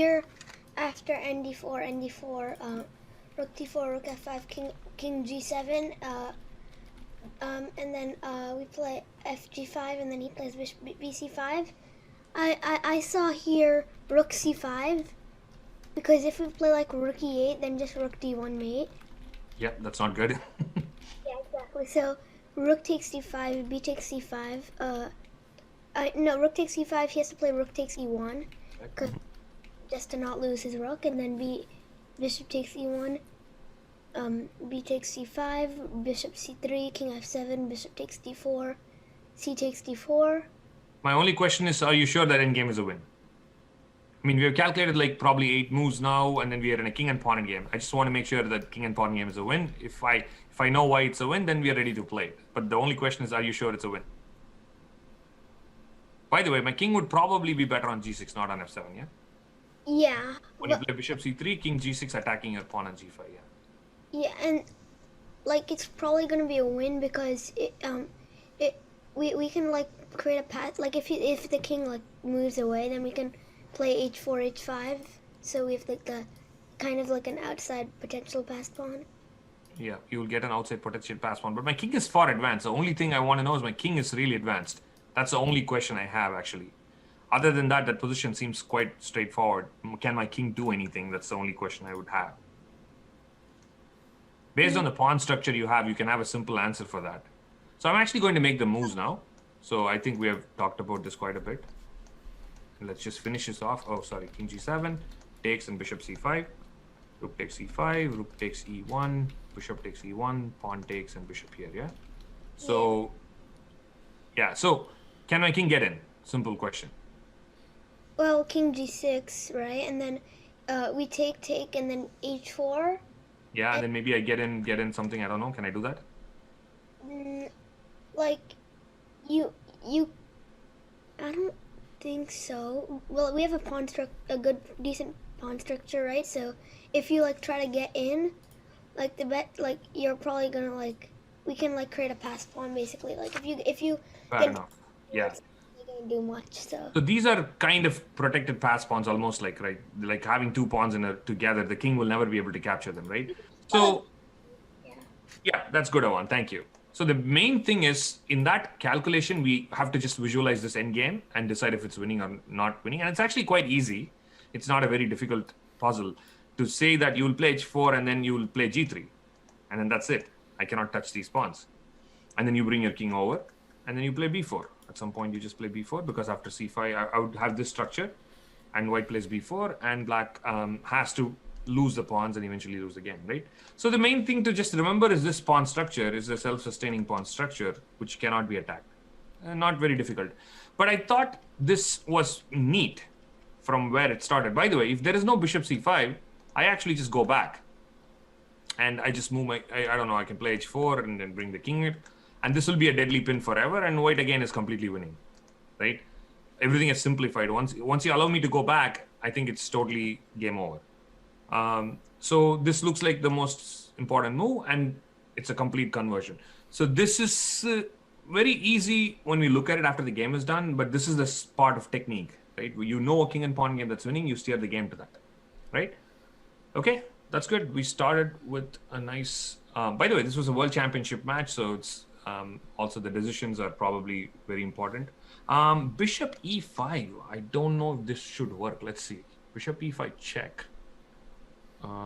here after ND4, rook d4, rook f5, king g7, and then we play fg5, and then he plays bishop bc5. I saw here rook c5, because if we play like rook e8, then just rook d1 mate. Yeah, that's not good. Yeah, exactly. So rook takes d5, b takes c5. No, rook takes e5. He has to play rook takes e1, just to not lose his rook, and then bishop takes e1. B takes c5, bishop c3, king f7, bishop takes d4, c takes d4. My only question is, are you sure that endgame is a win? I mean, we have calculated like probably 8 moves now, and then we are in a king and pawn game. I just want to make sure that king and pawn game is a win. If I know why it's a win, then we are ready to play it. But the only question is, are you sure it's a win? By the way, my king would probably be better on g6, not on f7, yeah? Yeah. When you play bishop c3, king g6 attacking your pawn on g5, yeah? Yeah, and like it's probably gonna be a win because we can like create a path. Like if the king like moves away, then we can play h4, h5. So we have like the kind of like an outside potential pass pawn. Yeah, you will get an outside potential pass pawn. But my king is far advanced. The only thing I want to know is my king is really advanced. That's the only question I have, actually. Other than that, that position seems quite straightforward. Can my king do anything? That's the only question I would have. Based on the pawn structure you have, you can have a simple answer for that. So I'm actually going to make the moves now. So I think we have talked about this quite a bit. Let's just finish this off. Oh, sorry, king g7 takes and bishop c5. Rook takes e5, rook takes e1, bishop takes e1, pawn takes and bishop here, yeah? So, yeah, so can my king get in? Simple question. Well, king g6, right? And then we take, and then h4. Yeah, and then maybe I get in something, I don't know. Can I do that? Like, I don't think so. Well, we have a good, decent pawn structure, right? So if you like try to get in, like you're probably gonna like, we can like create a pass pawn basically. Like if you Fair enough. Yeah. It's not gonna do much. So these are kind of protected pass pawns, almost like, right? Like having two pawns together, the king will never be able to capture them, right? So yeah, that's good, Awan. Thank you. So the main thing is, in that calculation, we have to just visualize this endgame and decide if it's winning or not winning. And it's actually quite easy. It's not a very difficult puzzle to say that you will play h4 and then you will play g3. And then that's it. I cannot touch these pawns. And then you bring your king over and then you play b4. At some point, you just play b4 because after c5, I would have this structure and white plays b4 and black has to lose the pawns and eventually lose the game, right? So the main thing to just remember is this pawn structure is a self-sustaining pawn structure which cannot be attacked. Not very difficult. But I thought this was neat from where it started. By the way, if there is no bishop c5, I actually just go back. And I just move I don't know, I can play h4 and then bring the king in. And this will be a deadly pin forever. And white again is completely winning, right? Everything is simplified. Once you allow me to go back, I think it's totally game over. So this looks like the most important move, and it's a complete conversion. So this is very easy when we look at it after the game is done, but this is the part of technique, right? You know a king and pawn game that's winning, you steer the game to that, right? Okay, that's good. We started with a nice... by the way, this was a world championship match, so it's also the decisions are probably very important. Bishop e5. I don't know if this should work. Let's see. Bishop e5 check.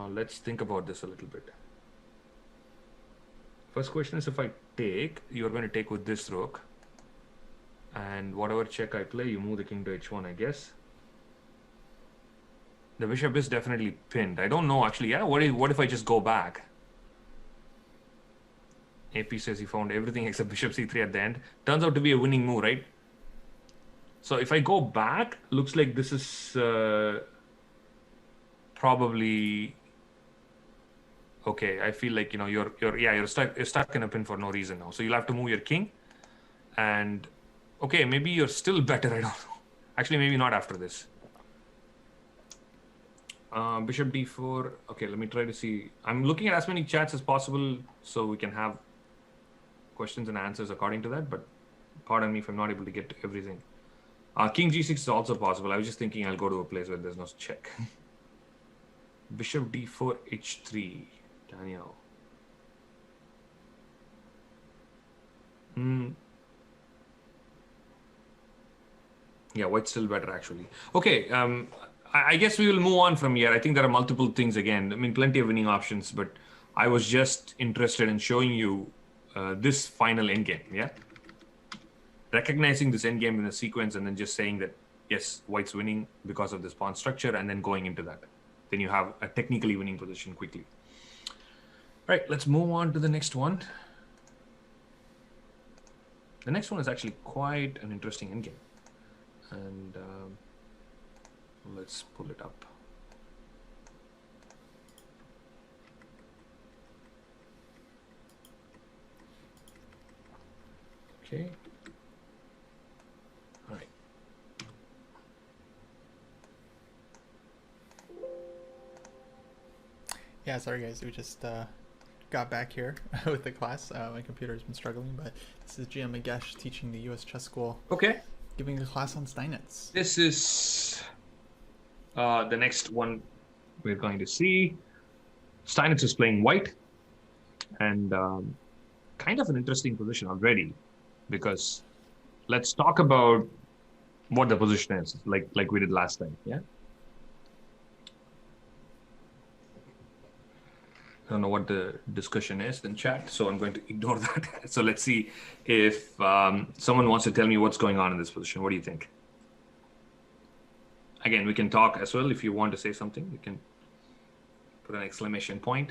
Let's think about this a little bit. First question is, if I take, you're going to take with this rook. And whatever check I play, you move the king to h1, I guess. The bishop is definitely pinned. I don't know, actually. Yeah, what if I just go back? AP says he found everything except bishop c3 at the end. Turns out to be a winning move, right? So if I go back, looks like this is probably okay. I feel like, you know, you're stuck in a pin for no reason now. So you'll have to move your king, and okay, maybe you're still better. I don't know. Actually, maybe not after this. Bishop d4. Okay, let me try to see. I'm looking at as many chats as possible so we can have questions and answers according to that, but pardon me if I'm not able to get to everything. King g6 is also possible. I was just thinking I'll go to a place where there's no check. Bishop d4 h3. Daniel. Yeah, white's still better actually. Okay, I guess we will move on from here. I think there are multiple things again. I mean, plenty of winning options, but I was just interested in showing you this final endgame, yeah? Recognizing this endgame in a sequence and then just saying that, yes, white's winning because of this pawn structure and then going into that. Then you have a technically winning position quickly. All right, let's move on to the next one. The next one is actually quite an interesting endgame. And let's pull it up. Okay. All right. Yeah, sorry guys, we just got back here with the class. My computer's been struggling, but this is GM Magesh teaching the US Chess School. Okay. Giving a class on Steinitz. This is the next one we're going to see. Steinitz is playing white, and kind of an interesting position already, because let's talk about what the position is, like we did last time. Yeah. I don't know what the discussion is in chat, so I'm going to ignore that. So let's see if someone wants to tell me what's going on in this position. What do you think? Again, we can talk as well. If you want to say something, you can put an exclamation point.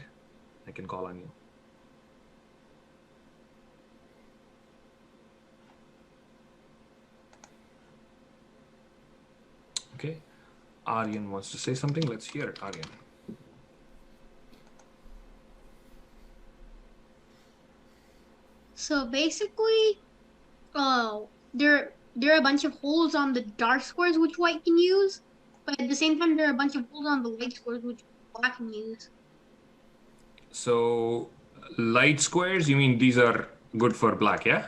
I can call on you. Okay. Aryan wants to say something. Let's hear it, Aryan. So basically, there are a bunch of holes on the dark squares which white can use, but at the same time there are a bunch of holes on the light squares which black can use. So light squares, you mean these are good for black, yeah?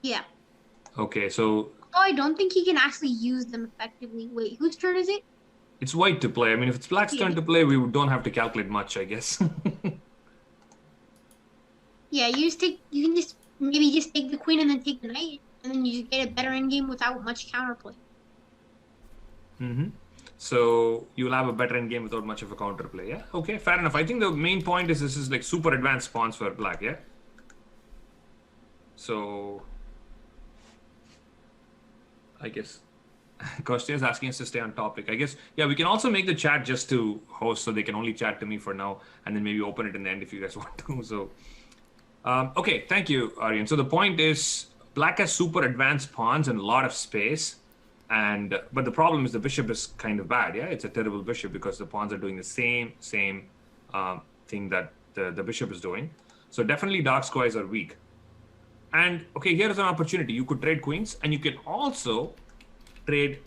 Yeah. Okay, so Oh, I don't think he can actually use them effectively. Wait, whose turn is it? it's white to play. I mean, if it's black's turn to play, we don't have to calculate much, I guess. Yeah, you can just maybe just take the queen and then take the knight, and then you just get a better endgame without much counterplay. Mm-hmm. So you'll have a better endgame without much of a counterplay, yeah? Okay, fair enough. I think the main point is this is like super advanced pawns for black, yeah? So I guess Kostya is asking us to stay on topic. I guess, yeah, we can also make the chat just to host, so they can only chat to me for now, and then maybe open it in the end if you guys want to. So, okay, thank you, Aryan. So the point is, black has super advanced pawns and a lot of space, but the problem is the bishop is kind of bad. Yeah, it's a terrible bishop because the pawns are doing the same thing that the bishop is doing. So definitely dark squares are weak. And okay, here's an opportunity. You could trade queens, and you can also trade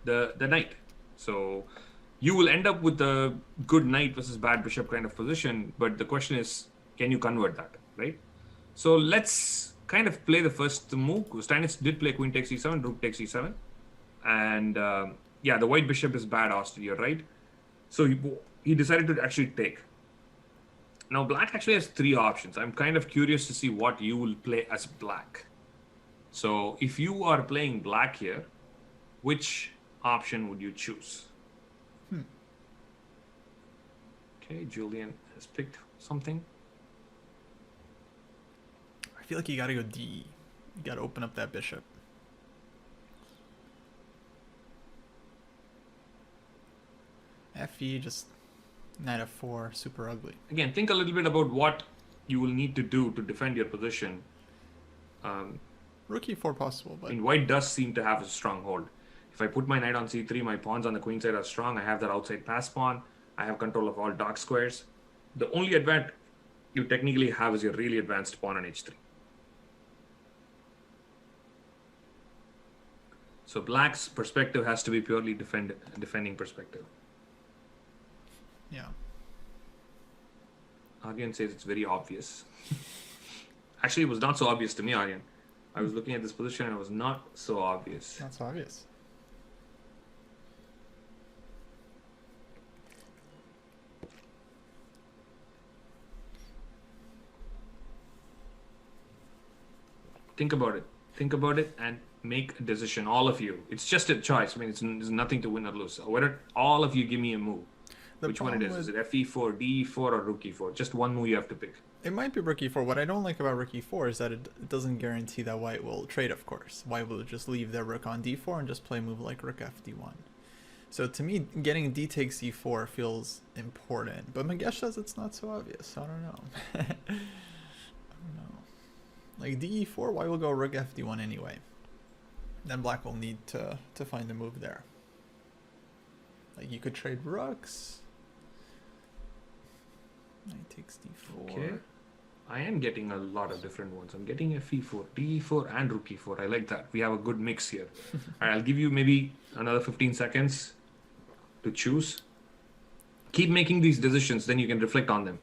the knight. So you will end up with a good knight versus bad bishop kind of position. But the question is, can you convert that, right? So let's kind of play the first move. Steinitz did play queen takes e7, rook takes e7. And yeah, the white bishop is bad, Austin, you're right. So he decided to actually take. Now, black actually has three options. I'm kind of curious to see what you will play as black. So if you are playing black here, which option would you choose? Okay, Julian has picked something. I feel like you gotta go D. You gotta open up that bishop. FE, just knight f4, super ugly. Again, think a little bit about what you will need to do to defend your position. Rook e4 possible, but I mean, white does seem to have a strong hold. If I put my knight on c3, my pawns on the queen side are strong. I have that outside pass pawn. I have control of all dark squares. The only advantage you technically have is your really advanced pawn on h3. So black's perspective has to be purely defending perspective. yeah. Aryan says it's very obvious. Actually, it was not so obvious to me, Aryan. I was looking at this position and it was not so obvious. Not so obvious. Think about it. Think about it and make a decision, all of you. It's just a choice. I mean, it's nothing to win or lose. Whether all of you give me a move. Which one it is? Is it FE4, DE4, or Rook E4? Just one move you have to pick. It might be Rook E4. What I don't like about Rook E4 is that it doesn't guarantee that white will trade, of course. White will just leave their rook on D4 and just play a move like Rook FD1. So to me, getting D takes E4 feels important. But Magesh says it's not so obvious. I don't know. I don't know. Like DE4, white will go Rook FD1 anyway. Then black will need to find a move there. Like you could trade rooks. Knight takes D4. Okay. I am getting a lot of different ones. I'm getting FE4, DE4, and Rook E4. I like that. We have a good mix here. All right, I'll give you maybe another 15 seconds to choose. Keep making these decisions, then you can reflect on them.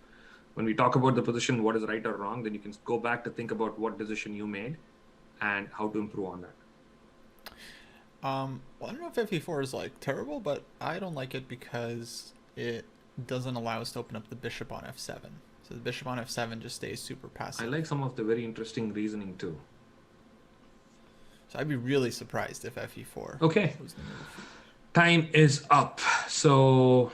When we talk about the position, what is right or wrong, then you can go back to think about what decision you made and how to improve on that. Well, I don't know if FE4 is like terrible, but I don't like it because it doesn't allow us to open up the bishop on F7. So the bishop on F7 just stays super passive. I like some of the very interesting reasoning too. So I'd be really surprised if FE4 okay. was the move. Time is up. So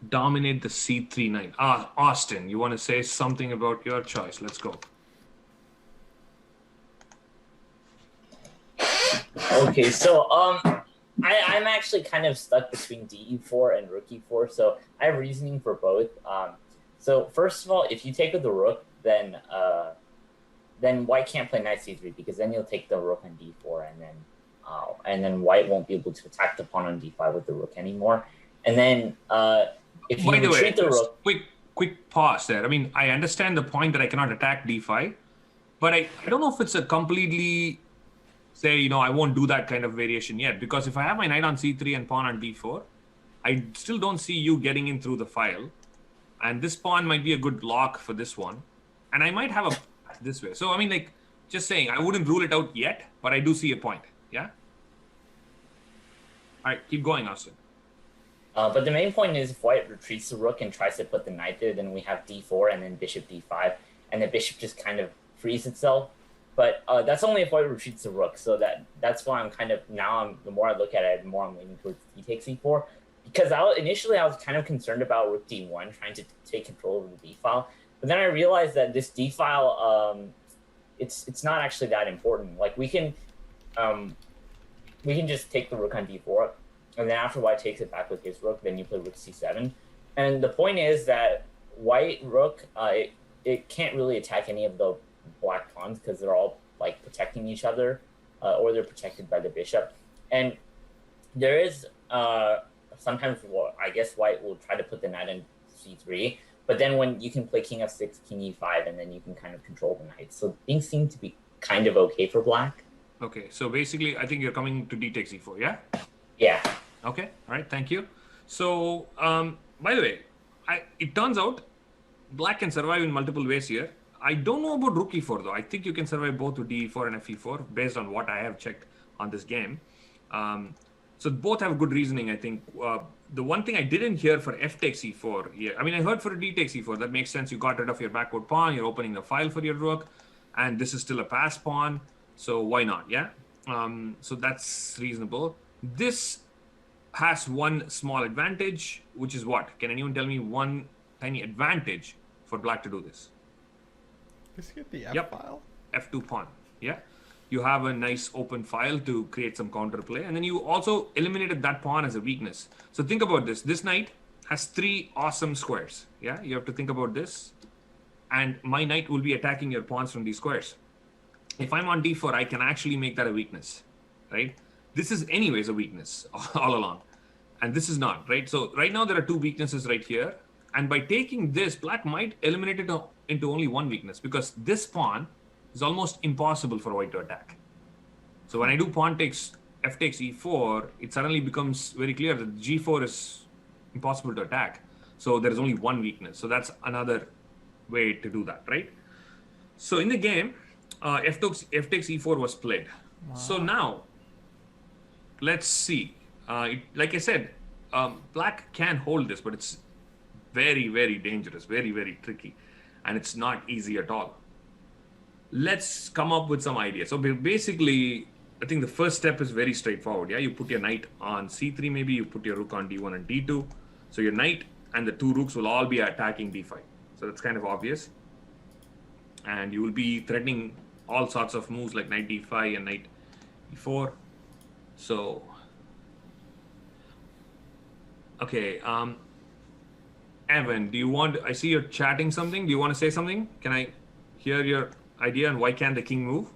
dominate the C3 knight. Austin, you want to say something about your choice? Let's go. Okay, so I'm actually kind of stuck between DE4 and Rook E4, so I have reasoning for both. So first of all, if you take with the rook, then white can't play knight C3 because then you'll take the rook on D4, and then white won't be able to attack the pawn on D5 with the rook anymore. And then if you retreat the rook, quick pause there. I mean, I understand the point that I cannot attack D5, but I don't know if it's a completely say, I won't do that kind of variation yet, because if I have my knight on C3 and pawn on D4, I still don't see you getting in through the file. And this pawn might be a good block for this one. And I might have a this way. So, I mean, like, just saying, I wouldn't rule it out yet, but I do see a point. Yeah? All right, keep going, Austin. But the main point is if white retreats the rook and tries to put the knight there, then we have D4 and then bishop D5. And the bishop just kind of frees itself. But that's only if white retreats the rook. So that's why I'm kind of, the more I look at it, the more I'm leaning towards D takes E4. Because initially I was kind of concerned about rook D1, trying to take control over the D file. But then I realized that this D file, it's not actually that important. Like we can just take the rook on D4, and then after white takes it back with his rook, then you play rook C7. And the point is that white rook, it can't really attack any of the black pawns because they're all like protecting each other, or they're protected by the bishop. And there is sometimes, I guess white will try to put the knight in C3, but then when you can play king F6, king E5, and then you can kind of control the knight. So things seem to be kind of okay for black. Okay, so basically, I think you're coming to D takes E4, yeah? Yeah. Okay, all right, thank you. So, by the way, it turns out black can survive in multiple ways here. I don't know about rook E4 though. I think you can survive both with DE4 and FE4 based on what I have checked on this game. So both have good reasoning, I think. The one thing I didn't hear for F takes E4, yeah, I mean, I heard for D takes E4. That makes sense. You got rid of your backward pawn. You're opening the file for your rook. And this is still a pass pawn. So why not, yeah? So that's reasonable. This has one small advantage, which is what? Can anyone tell me one tiny advantage for black to do this? Just get the F file? F2 pawn, yeah? You have a nice open file to create some counterplay. And then you also eliminated that pawn as a weakness. So think about this. This knight has 3 awesome squares, yeah? You have to think about this. And my knight will be attacking your pawns from these squares. If I'm on D4, I can actually make that a weakness, right? This is anyways a weakness all along. And this is not, right? So right now there are 2 weaknesses right here. And by taking this, black might eliminate it into only one weakness, because this pawn is almost impossible for white to attack. So when I do pawn takes F takes E4, it suddenly becomes very clear that G4 is impossible to attack. So there is only one weakness. So that's another way to do that, right? So in the game, F takes E4 was played. Wow. So now, let's see. Like I said, black can hold this, but it's very, very dangerous, very, very tricky. And it's not easy at all. let's come up with some ideas. So basically, I think the first step is very straightforward. Yeah, you put your knight on c3, maybe you put your rook on d1 and d2. So your knight and the two rooks will all be attacking d5. So that's kind of obvious. And you will be threatening all sorts of moves like knight d5 and knight e4. So, okay. Evan, do you want? I see you're chatting something. Do you want to say something? Can I hear your idea and why can't the king move?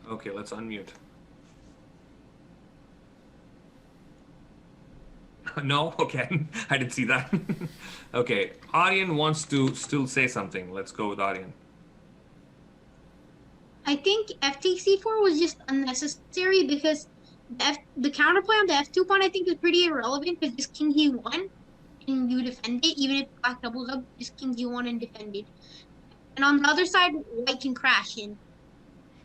Okay, let's unmute. No? Okay, I didn't see that. Okay, Aryan wants to still say something. Let's go with Aryan. I think f takes c4 was just unnecessary because the counterplay on the f2 pawn I think is pretty irrelevant because just king g1 and you defend it, even if black doubles up, just king g1 and defend it. And on the other side, white can crash in,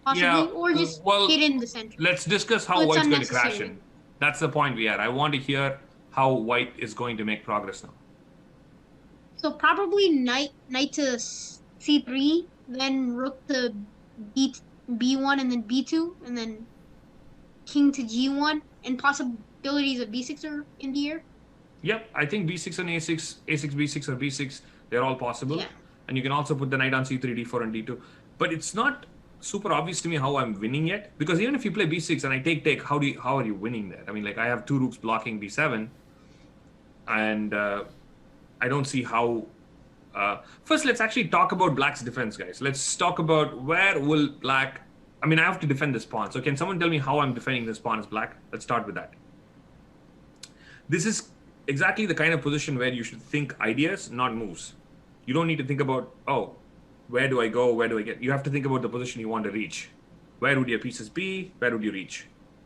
possibly, Yeah, or just hit in the center. Let's discuss how So it's white's going to crash unnecessary. in. That's the point we are. I want to hear how white is going to make progress now. So probably knight to c3, then rook to b1 and then b2, and then king to g1, and possibilities of b6 are in the air. Yep, I think b6 and a6, a6, b6 or b6, they're all possible. Yeah. And you can also put the knight on c3, d4 and d2. But it's not super obvious to me how I'm winning yet, because even if you play b6 and I take, how are you winning there? I mean, like I have two rooks blocking b7, and I don't see how. First, let's actually talk about black's defense, guys. Let's talk about where will black. I mean, I have to defend this pawn. So can someone tell me how I'm defending this pawn as black? Let's start with that. This is exactly the kind of position where you should think ideas, not moves. You don't need to think about, oh, where do I go? Where do I get? You have to think about the position you want to reach. Where would your pieces be? Where would you reach?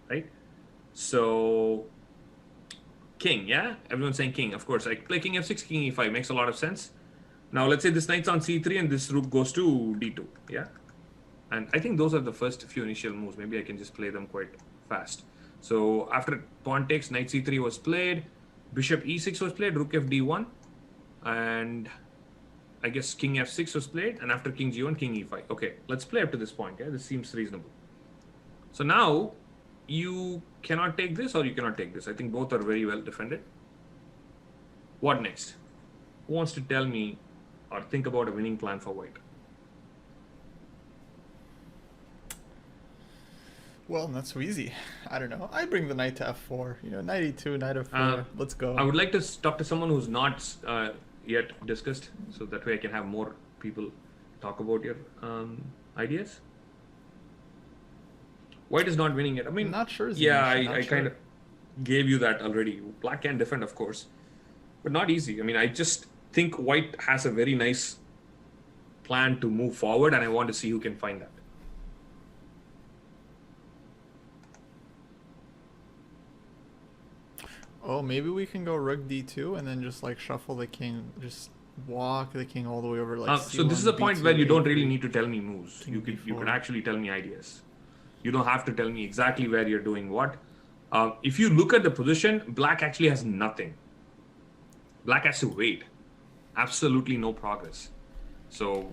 Right? So, king, yeah? Everyone's saying king. Of course, I play king f6, king e5. Makes a lot of sense. Now, let's say this knight's on c3 and this rook goes to d2. Yeah? And I think those are the first few initial moves. Maybe I can just play them quite fast. So, after pawn takes, knight c3 was played. Bishop e6 was played. Rook f d1. And I guess king f6 was played, and after king g1, king e5. Okay, let's play up to this point. Yeah, this seems reasonable. So now you cannot take this or you cannot take this. I think both are very well defended. What next? Who wants to tell me or think about a winning plan for white? Well, not so easy. I don't know. I bring the knight to f4. You know, knight e2, knight f4. Let's go. I would like to talk to someone who's not yet discussed, so that way I can have more people talk about your ideas. White is not winning it. I mean, not sure. Yeah, I kind of gave you that already. Black can defend, of course, but not easy. I mean, I just think white has a very nice plan to move forward, and I want to see who can find that. Oh, maybe we can go rook d2 and then just like shuffle the king, just walk the king all the way over like so this is a point where you don't really need to tell me moves. You could actually tell me ideas. You don't have to tell me exactly where you're doing what. If you look at the position, black actually has nothing. Black has to wait. Absolutely no progress. So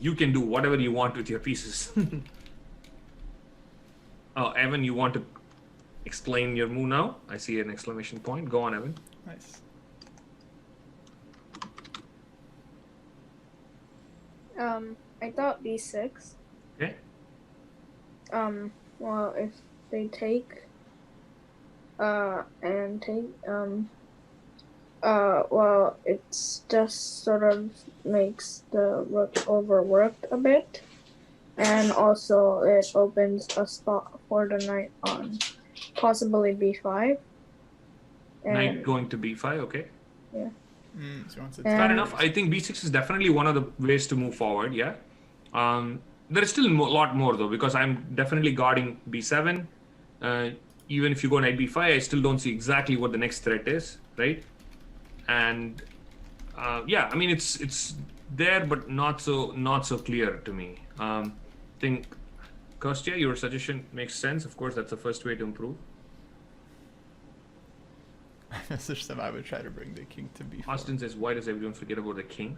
you can do whatever you want with your pieces. Oh, Evan, you want to explain your move now? I see an exclamation point. Go on, Evan. Nice. I thought b6. Okay. Well, if they take, and take, well, it's just sort of makes the rook overworked a bit, and also it opens a spot for the knight on possibly b5. And, Knight going to b5, okay. Yeah. So once it's Fair enough. I think b6 is definitely one of the ways to move forward, yeah. There is still a lot more, though, because I'm definitely guarding b7. Even if you go knight b5, I still don't see exactly what the next threat is, right? And yeah, I mean, it's there, but not so clear to me. I think, Kostya, your suggestion makes sense. Of course, that's the first way to improve. Message them. I would try to bring the king to b4. Austin says, why does everyone forget about the king?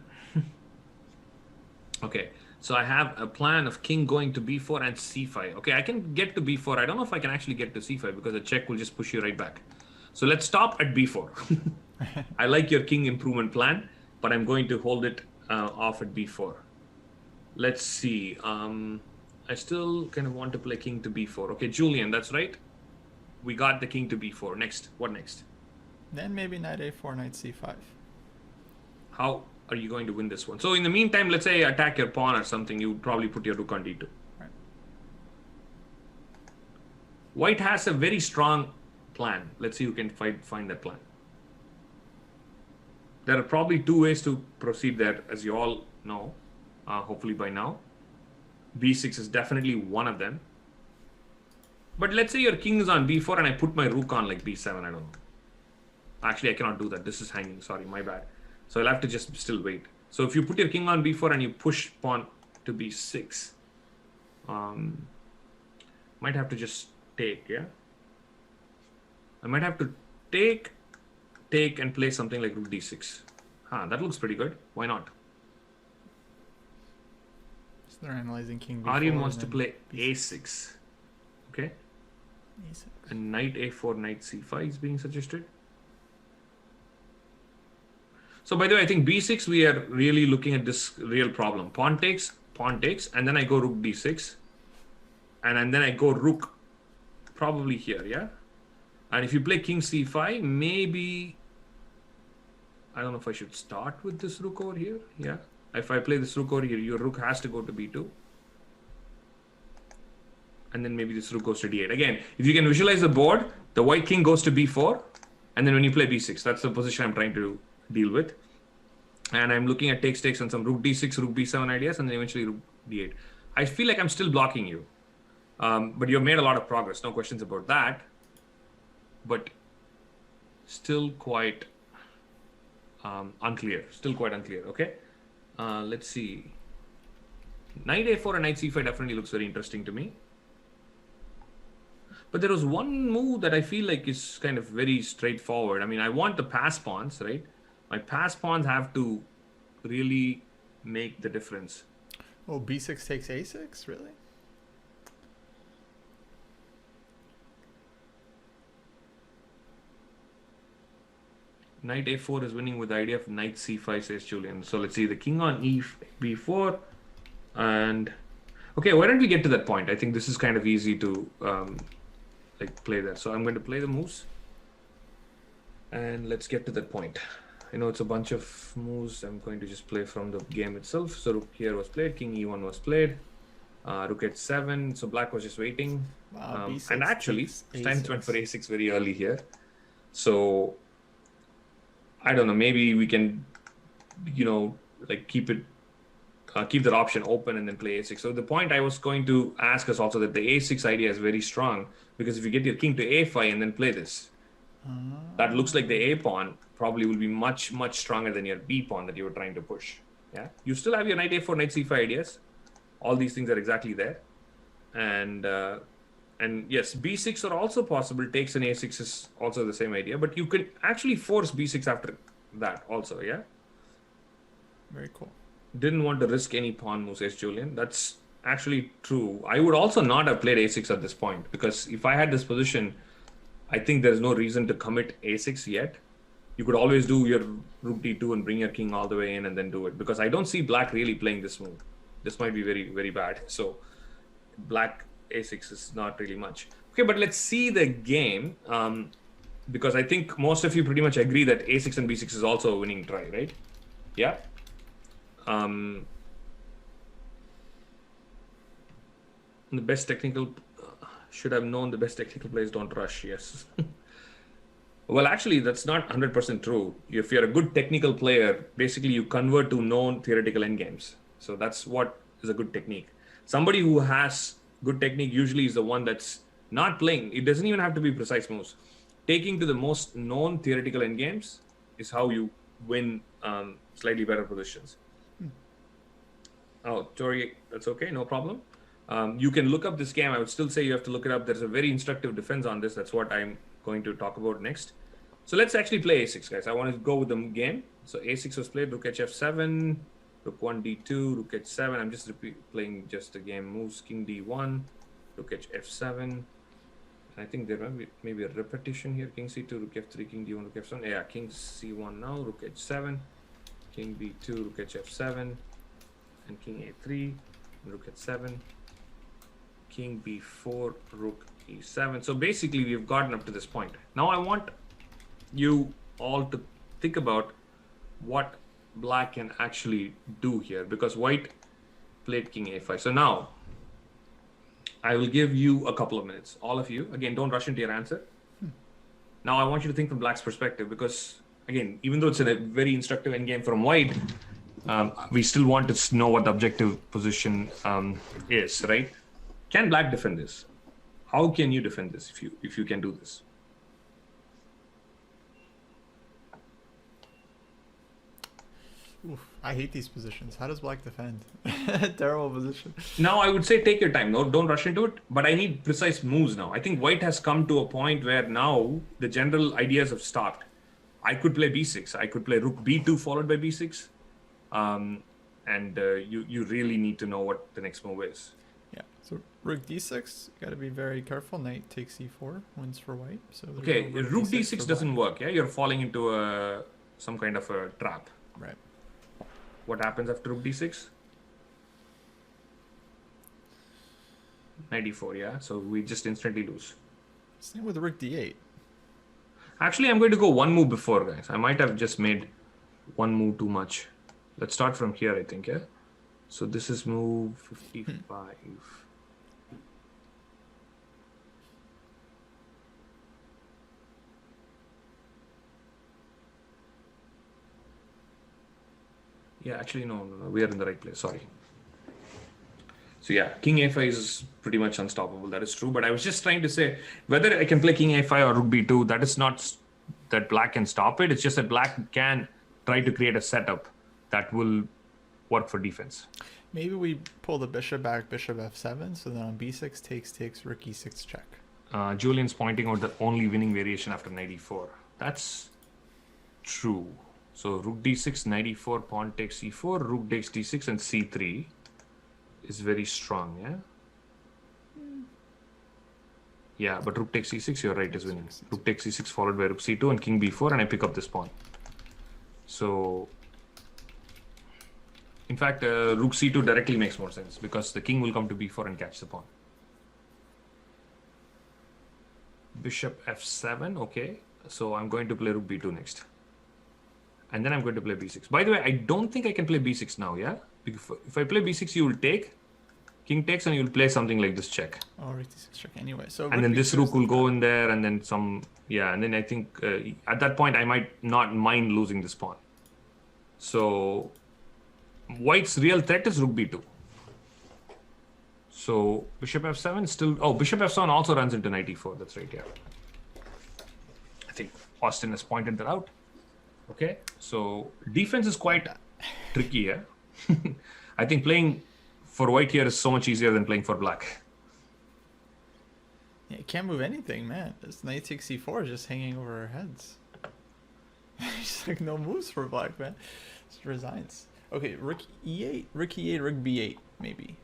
Okay, so I have a plan of king going to b4 and c5. Okay, I can get to b4. I don't know if I can actually get to c5 because a check will just push you right back. So let's stop at b4. I like your king improvement plan, but I'm going to hold it off at b4. Let's see. I still kind of want to play king to b4. Okay, Julian, that's right. We got the king to b4. Next, what next? Then maybe knight a4, knight c5. How are you going to win this one? So in the meantime, let's say attack your pawn or something, you probably put your rook on d2. Right. White has a very strong plan. Let's see who can find that plan. There are probably two ways to proceed there, as you all know, hopefully by now. b6 is definitely one of them. But let's say your king is on b4 and I put my rook on like b7, I don't know. Actually, I cannot do that. This is hanging. Sorry, my bad. So I'll have to just still wait. So if you put your king on b4 and you push pawn to b6, might have to just take, yeah? I might have to take, and play something like rook d6. That looks pretty good. Why not? So they're analyzing king b4. Aryan wants to play a6. Okay. a6. And knight a4, knight c5 is being suggested. So by the way, I think b6, we are really looking at this real problem. Pawn takes, and then I go rook d6. And then I go rook probably here, yeah? And if you play king c5, maybe... I don't know if I should start with this rook over here, yeah? If I play this rook over here, your rook has to go to b2. And then maybe this rook goes to d8. Again, if you can visualize the board, the white king goes to b4. And then when you play b6, that's the position I'm trying to deal with. And I'm looking at takes and some rook d6, rook b7 ideas, and then eventually rook d8. I feel like I'm still blocking you. But you've made a lot of progress. No questions about that. But still quite unclear. Still quite unclear, okay? Let's see. Knight a4 and knight c5 definitely looks very interesting to me. But there was one move that I feel like is kind of very straightforward. I mean, I want the pass pawns, right? My pass pawns have to really make the difference. Oh, b6 takes a6? Really? Knight a4 is winning with the idea of knight c5, says Julian. So let's see, the king on b4. And okay, why don't we get to that point? I think this is kind of easy to like play that. So I'm going to play the moves. And let's get to that point. I know it's a bunch of moves. I'm going to just play from the game itself. So rook here was played, king e1 was played, rook h7. So black was just waiting. Wow, b6 and actually, Steinitz went for a6 very early here. So I don't know. Maybe we can, you know, like keep that option open and then play a6. So the point I was going to ask is also that the a6 idea is very strong, because if you get your king to a5 and then play this, that looks like the a pawn probably will be much, much stronger than your b pawn that you were trying to push. Yeah, you still have your knight a4, knight c5 ideas. All these things are exactly there. And yes, b6 are also possible. Takes and a6 is also the same idea. But you could actually force b6 after that also, yeah? Very cool. Didn't want to risk any pawn moves, says Julian. That's actually true. I would also not have played a6 at this point, because if I had this position, I think there's no reason to commit a6 yet. You could always do your rook d2 and bring your king all the way in and then do it, because I don't see black really playing this move. This might be very, very bad. So black a6 is not really much. Okay, but let's see the game, because I think most of you pretty much agree that a6 and b6 is also a winning try, right? Yeah. The best technical should have known the best technical players don't rush. Yes. Well, actually, that's not 100% true. If you're a good technical player, basically you convert to known theoretical endgames. So that's what is a good technique. Somebody who has good technique usually is the one that's not playing. It doesn't even have to be precise moves. Taking to the most known theoretical endgames is how you win slightly better positions. Oh, Tori, that's okay, no problem. You can look up this game. I would still say you have to look it up. There's a very instructive defense on this. That's what I'm going to talk about next. So let's actually play a6, guys. I want to go with the game. So a6 was played, rook hf7, rook 1 d2, rook h7. I'm just playing just the game moves, king d1, rook hf7. I think there might be maybe a repetition here, king c2, rook f3, king d1, rook f7. Yeah, king c1 now, rook h7, king b2, rook hf7, and king a3, rook h7, king b4, rook e7. So basically we've gotten up to this point. Now I want you all to think about what black can actually do here, because white played king a5. So now I will give you a couple of minutes, all of you. Again, don't rush into your answer. Now I want you to think from black's perspective, because again, even though it's a very instructive endgame from white, we still want to know what the objective position is, right? Can black defend this? How can you defend this if you can do this? Oof, I hate these positions. How does black defend? Terrible position. Now I would say take your time. No, don't rush into it. But I need precise moves now. I think white has come to a point where now the general ideas have stopped. I could play b6. I could play rook b2 followed by b6. You really need to know what the next move is. Yeah. So rook d6. Got to be very careful. Knight takes e4. Wins for white. So okay, no rook d6 doesn't work. Yeah, you're falling into some kind of a trap. Right. What happens after rook d6? Knight d4, yeah. So we just instantly lose. Same with rook d8. Actually, I'm going to go one move before, guys. I might have just made one move too much. Let's start from here, I think, yeah? So this is move 55. Yeah, actually, no. We are in the right place. Sorry. So yeah, king a5 is pretty much unstoppable. That is true. But I was just trying to say whether I can play king a5 or rook b2, that is not that black can stop it. It's just that black can try to create a setup that will work for defense. Maybe we pull the bishop back, bishop f7. So then on b6 takes rook e6 check. Julian's pointing out the only winning variation after knight e4. That's true. So rook d6, knight e4, pawn takes e4, rook takes d6, and c3 is very strong, yeah? Yeah, but rook takes e6, you're right, is winning. Rook takes e6 followed by rook c2 and king b4, and I pick up this pawn. So, in fact, rook c2 directly makes more sense because the king will come to b4 and catch the pawn. Bishop f7, okay. So I'm going to play rook b2 next. And then I'm going to play b6. By the way, I don't think I can play b6 now, yeah? Because if I play b6, you will take. King takes and you'll play something like this check. Oh, rook d6 check anyway. So and then this rook will go in there and then some... Yeah, and then I think at that point, I might not mind losing this pawn. So white's real threat is rook b2. So bishop f7 still... Oh, bishop f7 also runs into knight e4. That's right, yeah. I think Austin has pointed that out. Okay, so defense is quite tricky here. I think playing for white here is so much easier than playing for black. Yeah, you can't move anything, man. This knight takes c4 is just hanging over our heads. Just like no moves for black, man. Just resigns. Okay, rook e8, rook e8, rook b8, maybe.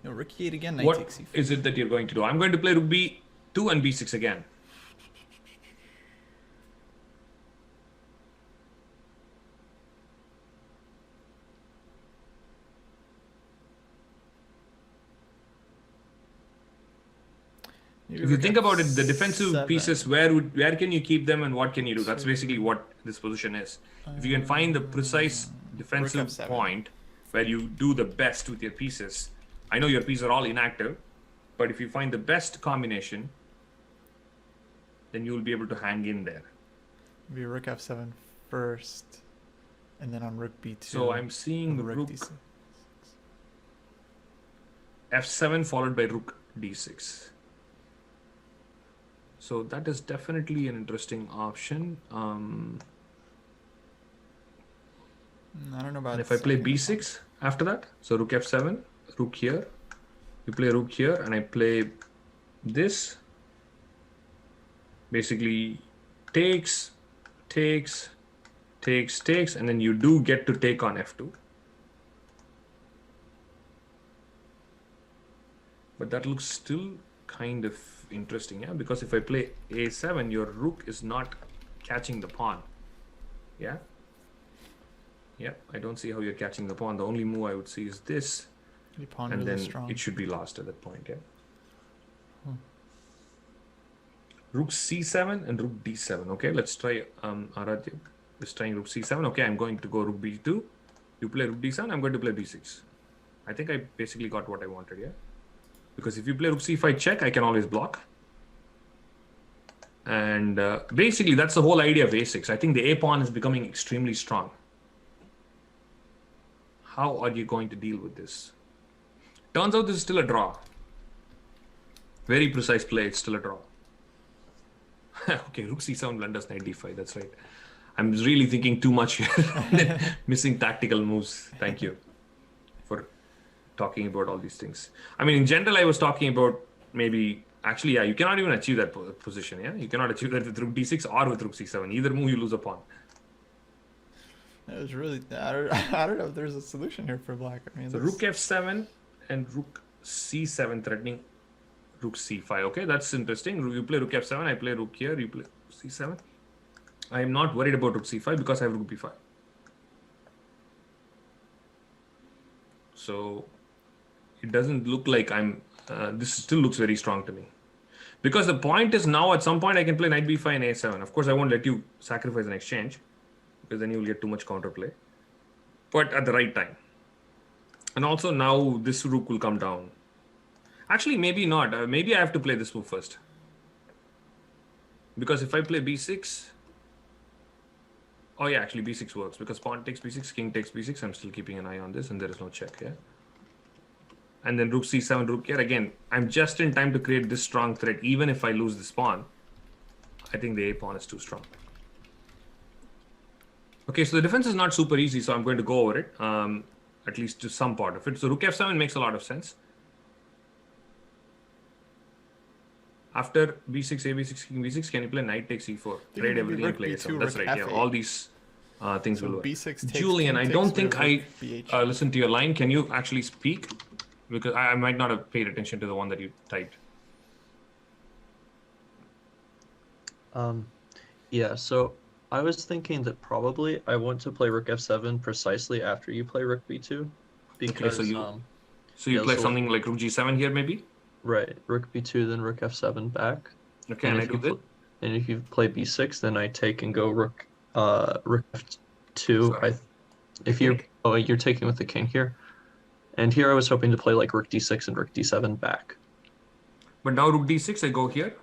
No, rook e8 again, knight takes c4. What is it that you're going to do? I'm going to play rook b2 and b6 again. If you think about it, the defensive pieces, where can you keep them and what can you do? That's basically what this position is. If you can find the precise defensive point where you do the best with your pieces, I know your pieces are all inactive, but if you find the best combination, then you will be able to hang in there. Maybe rook f7 first, and then on rook b2. So I'm seeing rook d6. f7 followed by rook d6. So that is definitely an interesting option. I don't know about. And if I play b6 after that, so rook f7, rook here, you play rook here, and I play this. Basically, takes takes, and then you do get to take on f2. But that looks still kind of interesting, yeah? Because if I play a7, your rook is not catching the pawn. Yeah? Yeah, I don't see how you're catching the pawn. The only move I would see is this. Your pawn And really then strong. it should be lost at that point, yeah? Rook c7 and rook d7. Okay, let's try Aradhya is trying rook c7. Okay, I'm going to go rook b2. You play rook d7, I'm going to play b6. I think I basically got what I wanted, yeah? Because if you play rook c5 check, I can always block. And basically, that's the whole idea of a6. I think the a pawn is becoming extremely strong. How are you going to deal with this? Turns out this is still a draw. Very precise play, it's still a draw. Okay, rook c7 blunders knight d5, that's right. I'm really thinking too much here. Missing tactical moves. Thank you for talking about all these things. I mean, in general, I was talking about maybe... Actually, yeah, you cannot even achieve that position, yeah? You cannot achieve that with rook d6 or with rook c7. Either move, you lose a pawn. It was really... I don't know if there's a solution here for black. I mean, So rook f7 and rook c7 threatening rook c5. Okay, that's interesting. You play rook f7, I play rook here, you play c7. I am not worried about rook c5 because I have rook b5. So it doesn't look like I'm... this still looks very strong to me. Because the point is now at some point I can play knight b5 and a7. Of course, I won't let you sacrifice an exchange because then you'll get too much counterplay. But at the right time. And also now this rook will come down. Actually, maybe not. Maybe I have to play this move first. Because if I play b6... Oh yeah, actually b6 works. Because pawn takes b6, king takes b6. I'm still keeping an eye on this and there is no check here. And then rook c7, rook here. Again, I'm just in time to create this strong threat. Even if I lose this pawn, I think the a pawn is too strong. Okay, so the defense is not super easy, so I'm going to go over it. At least to some part of it. So rook f7 makes a lot of sense. After b6, a b6, king b6, can you play knight takes e4? Trade everything and play a7. That's right. Yeah, all these things will work. b6 takes, Julian, I don't think I b8. listened to your line. Can you actually speak? Because I might not have paid attention to the one that you typed. Yeah, so I was thinking that probably I want to play rook f7 precisely after you play rook b2. Because, okay, so you play so something like rook g7 here, maybe? Right, rook b2, then rook f7 back. Okay, and I do that? And if you play b6, then I take and go rook f2. You're taking with the king here. And here I was hoping to play like rook d6 and rook d7 back. But now rook d6, I go here?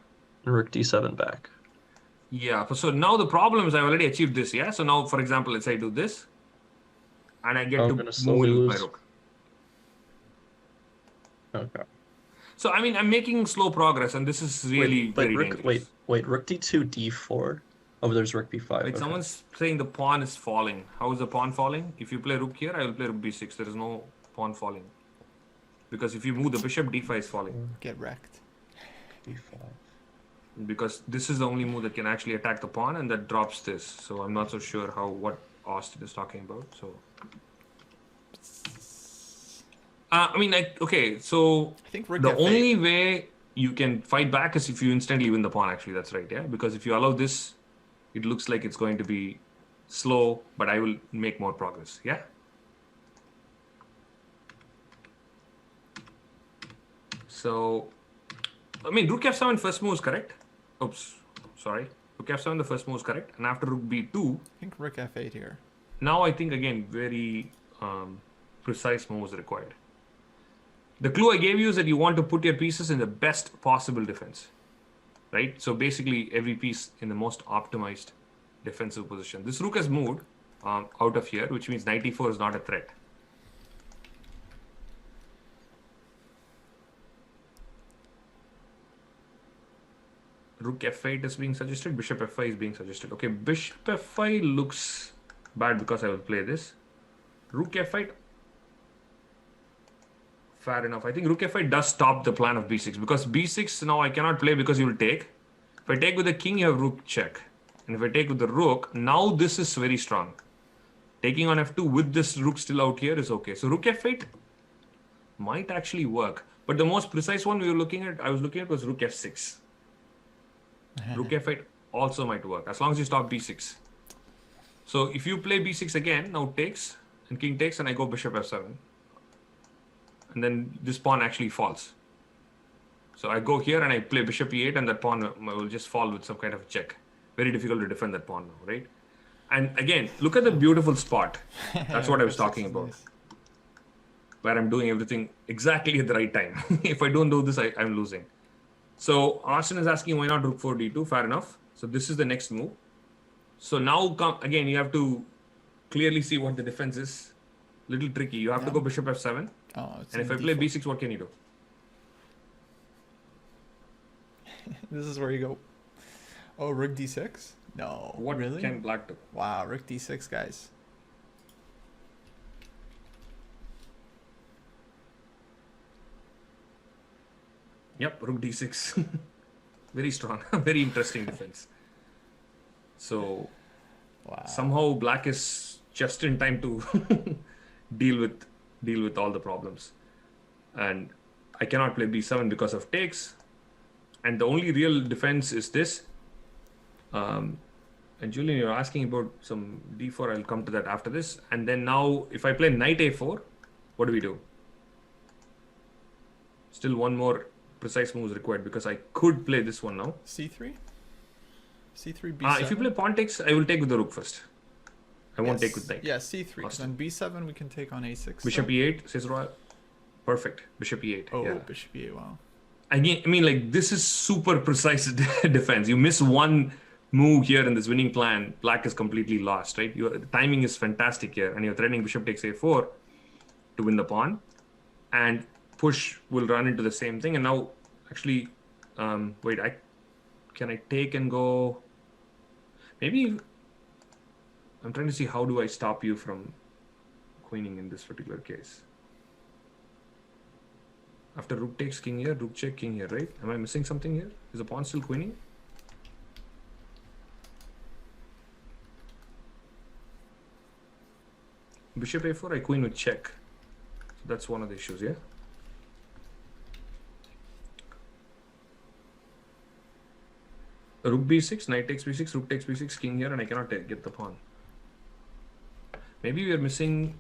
And rook d7 back. Yeah, so now the problem is I already achieved this, yeah? So now, for example, let's say I do this. And I get to move my rook. Okay. So, I mean, I'm making slow progress, and this is really very dangerous. Wait, rook d2, d4? Oh, there's rook b5. Like okay. someone's saying the pawn is falling. How is the pawn falling? If you play rook here, I will play rook b6. There is no pawn falling. Because if you move the bishop, d5 is falling. Get wrecked. b5. Because this is the only move that can actually attack the pawn, and that drops this. So I'm not so sure what Austin is talking about. So, okay. So I think rook the f8. only way you can fight back is if you instantly win the pawn. Actually, that's right. Yeah, because if you allow this, it looks like it's going to be slow, but I will make more progress. Yeah. So, I mean, rook f7 first move is correct. Oops, sorry. Rook f7 the first move is correct. And after rook b2... I think rook f8 here. Now I think, again, very precise move is required. The clue I gave you is that you want to put your pieces in the best possible defense. Right? So basically, every piece in the most optimized defensive position. This rook has moved out of here, which means knight e4 is not a threat. Rook f8 is being suggested. Bishop f5 is being suggested. Okay, bishop f5 looks bad because I will play this. Rook f8. Fair enough. I think rook f8 does stop the plan of b6 because b6 now I cannot play because you will take. If I take with the king, you have rook check. And if I take with the rook, now this is very strong. Taking on f2 with this rook still out here is okay. So rook f8 might actually work. But the most precise one I was looking at was rook f6. Rook f8 also might work, as long as you stop b6. So if you play b6 again, now takes, and king takes, and I go bishop f7. And then this pawn actually falls. So I go here and I play bishop e8, and that pawn will just fall with some kind of check. Very difficult to defend that pawn now, right? And again, look at the beautiful spot. That's what I was talking about. Nice. Where I'm doing everything exactly at the right time. If I don't do this, I'm losing. So Austin is asking why not rook 4 d2. Fair enough. So this is the next move. So now again, you have to clearly see what the defense is. Little tricky. You have to go bishop f7. Oh, And if I play b6, what can you do? This is where you go. Oh, rook d6? No. What really? can black do? Wow, rook d6, guys. Yep, rook d6. Very strong. Very interesting defense. So Wow. somehow black is just in time to deal with all the problems. And I cannot play b7 because of takes. And the only real defense is this. And Julian, you're asking about some d4. I'll come to that after this. And then now, if I play knight a4, what do we do? Still one more precise move is required, because I could play this one now. c3? c3, b7? If you play pawn takes, I will take with the rook first. I won't take with knight. Yeah, c3. Awesome. Then b7 we can take on a6. Bishop though. e8, says Roy. Perfect. Bishop e8. Oh, Yeah. bishop e8, wow. I mean, like, this is super precise defense. You miss one move here in this winning plan, black is completely lost, right? The timing is fantastic here, and you're threatening bishop takes a4 to win the pawn, and push will run into the same thing. And now, actually, wait, can I take and go? Maybe I'm trying to see how do I stop you from queening in this particular case. After rook takes king here, rook check king here, right? Am I missing something here? Is the pawn still queening? Bishop a4, I queen with check. So that's one of the issues, yeah? Rook b6, knight takes b6, rook takes b6, king here, and I cannot get the pawn. Maybe we are missing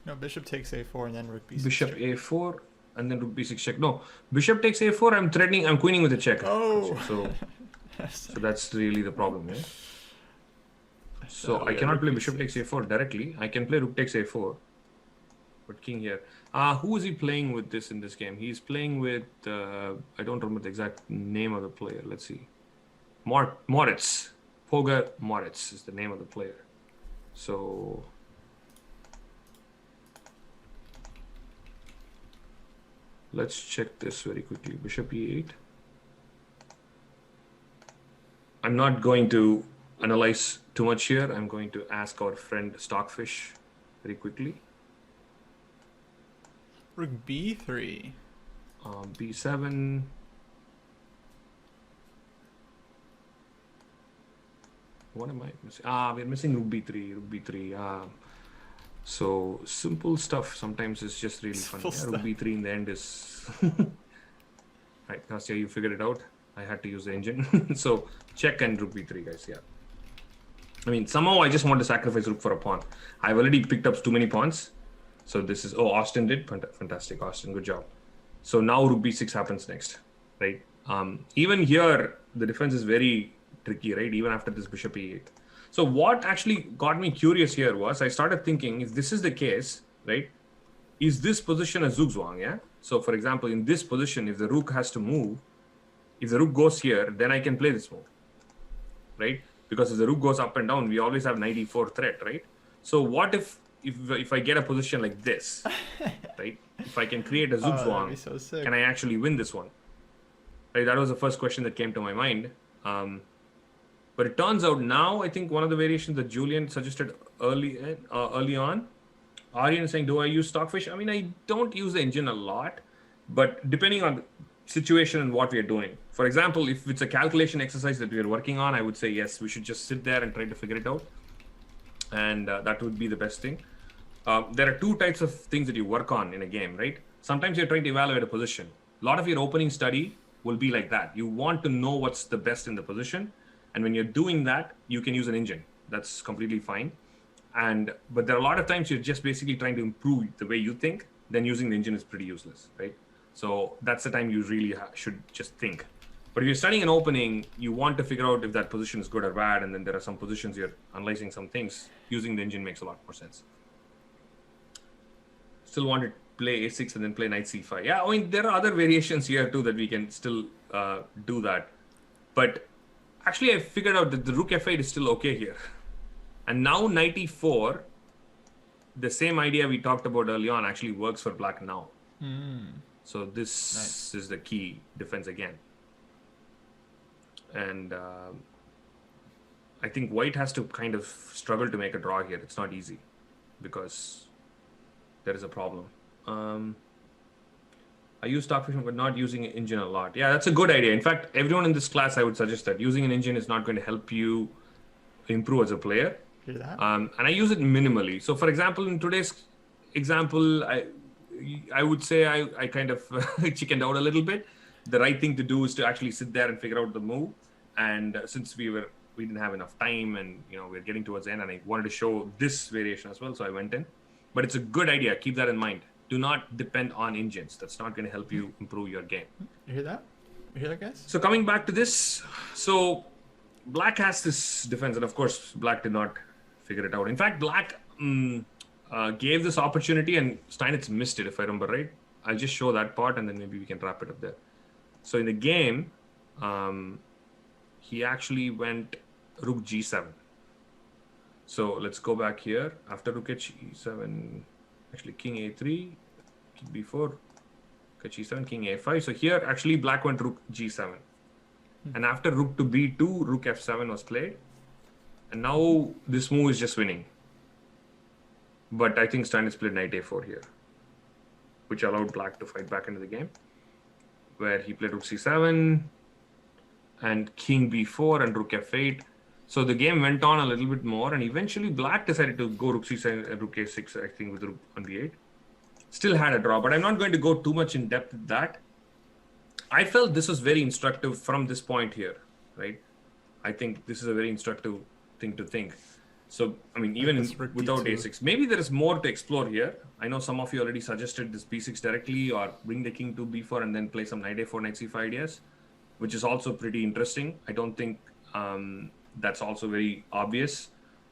No, bishop takes a4 and then rook b6. bishop check. a4 and then rook b6 check. No, bishop takes a4, I'm queening with a check. Oh! So that's really the problem, yeah? So So I yeah, cannot rook play bishop b6. takes a4 directly. I can play rook takes a4. But king here. Who is he playing with in this game? He's playing with, I don't remember the exact name of the player. Let's see. Moritz. Poga Moritz is the name of the player. So let's check this very quickly. Bishop e8. I'm not going to analyze too much here. I'm going to ask our friend Stockfish very quickly. Rook b3. B7. What am I missing? We're missing rook b3. Rook b3. So simple stuff sometimes is just really fun. Simple Yeah, rook stuff. b3 in the end is right. Kastya, you figured it out. I had to use the engine. So check and rook b3, guys. Yeah. I mean, somehow I just want to sacrifice rook for a pawn. I've already picked up too many pawns. So this is, Austin did. Fantastic, Austin. Good job. So now rook b6 happens next, right? Even here, the defense is very tricky, right? Even after this bishop e8. So what actually got me curious here was I started thinking, if this is the case, right? Is this position a zugzwang, yeah? So for example, in this position, if the rook has to move, if the rook goes here, then I can play this move, right? Because if the rook goes up and down, we always have knight e4 threat, right? So what if I get a position like this, right? If I can create a that'd be zugzwang, so sick. can I actually win this one? Right, that was the first question that came to my mind. But it turns out now, I think one of the variations that Julian suggested early on, Aryan is saying, do I use Stockfish? I mean, I don't use the engine a lot, but depending on situation and what we are doing. For example, if it's a calculation exercise that we are working on, I would say yes, we should just sit there and try to figure it out, and that would be the best thing. There are two types of things that you work on in a game, right? Sometimes you're trying to evaluate a position. A lot of your opening study will be like that. You want to know what's the best in the position, and when you're doing that, you can use an engine. That's completely fine. But there are a lot of times you're just basically trying to improve the way you think. Then using the engine is pretty useless, right? So that's the time you really should just think. But if you're studying an opening, you want to figure out if that position is good or bad, and then there are some positions you're analyzing some things. Using the engine makes a lot more sense. Still want to play a6 and then play knight c5. Yeah, I mean, there are other variations here too that we can still do that. But actually, I figured out that the rook f8 is still okay here. And now knight e4, the same idea we talked about early on actually works for black now. So this is the key defense again. And I think white has to kind of struggle to make a draw here. It's not easy because there is a problem. I use stock fishing, but not using an engine a lot. Yeah, that's a good idea. In fact, everyone in this class, I would suggest that using an engine is not going to help you improve as a player. Hear that? And I use it minimally. So for example, in today's example, I would say I kind of chickened out a little bit. The right thing to do is to actually sit there and figure out the move. And since we didn't have enough time, and we're getting towards the end, and I wanted to show this variation as well, so I went in. But it's a good idea. Keep that in mind. Do not depend on engines. That's not going to help you improve your game. You hear that? You hear that, guys? So coming back to this, so black has this defense, and of course, black did not figure it out. In fact, black gave this opportunity, and Steinitz missed it, if I remember right. I'll just show that part, and then maybe we can wrap it up there. So in the game, he actually went rook g7. So let's go back here. After rook h7, actually king a3, king b4, rook h7, king a5. So here, actually, black went rook g7. And after rook to b2, rook f7 was played. And now this move is just winning. But I think Steinitz played knight a4 here, which allowed black to fight back into the game, where he played rook c7 and king b4 and rook f8. So the game went on a little bit more, and eventually black decided to go rook c7 and rook a6, I think, with rook on b8. Still had a draw, but I'm not going to go too much in depth with that. I felt this was very instructive from this point here, right? I think this is a very instructive thing to think. So, I mean, even without a6, maybe there is more to explore here. I know some of you already suggested this b6 directly, or bring the king to b4 and then play some knight a4, knight c5 ideas, which is also pretty interesting. I don't think that's also very obvious.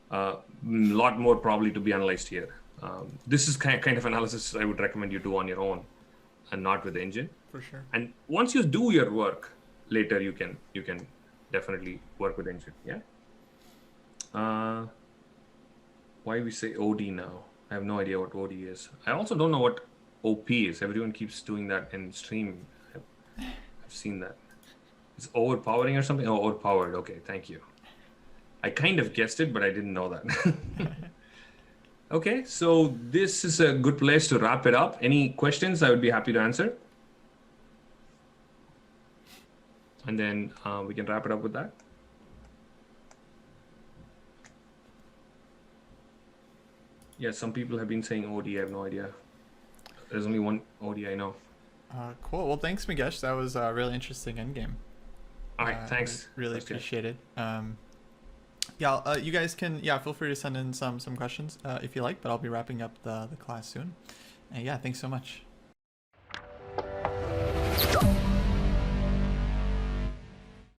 A lot more probably to be analyzed here. This is kind of analysis I would recommend you do on your own and not with the engine. For sure. And once you do your work later, you can definitely work with engine. Yeah. Why we say OD now? I have no idea what OD is. I also don't know what OP is. Everyone keeps doing that in stream. I've seen that. It's overpowering or something? Oh, overpowered. Okay, thank you. I kind of guessed it, but I didn't know that. Okay, so this is a good place to wrap it up. Any questions? I would be happy to answer. And then we can wrap it up with that. Yeah, some people have been saying OD. I have no idea. There's only one OD I know. Cool. Well, thanks, Magesh. That was a really interesting endgame. All right, thanks. Really appreciate it. Yeah, you guys can feel free to send in some questions if you like, but I'll be wrapping up the class soon. And yeah, thanks so much.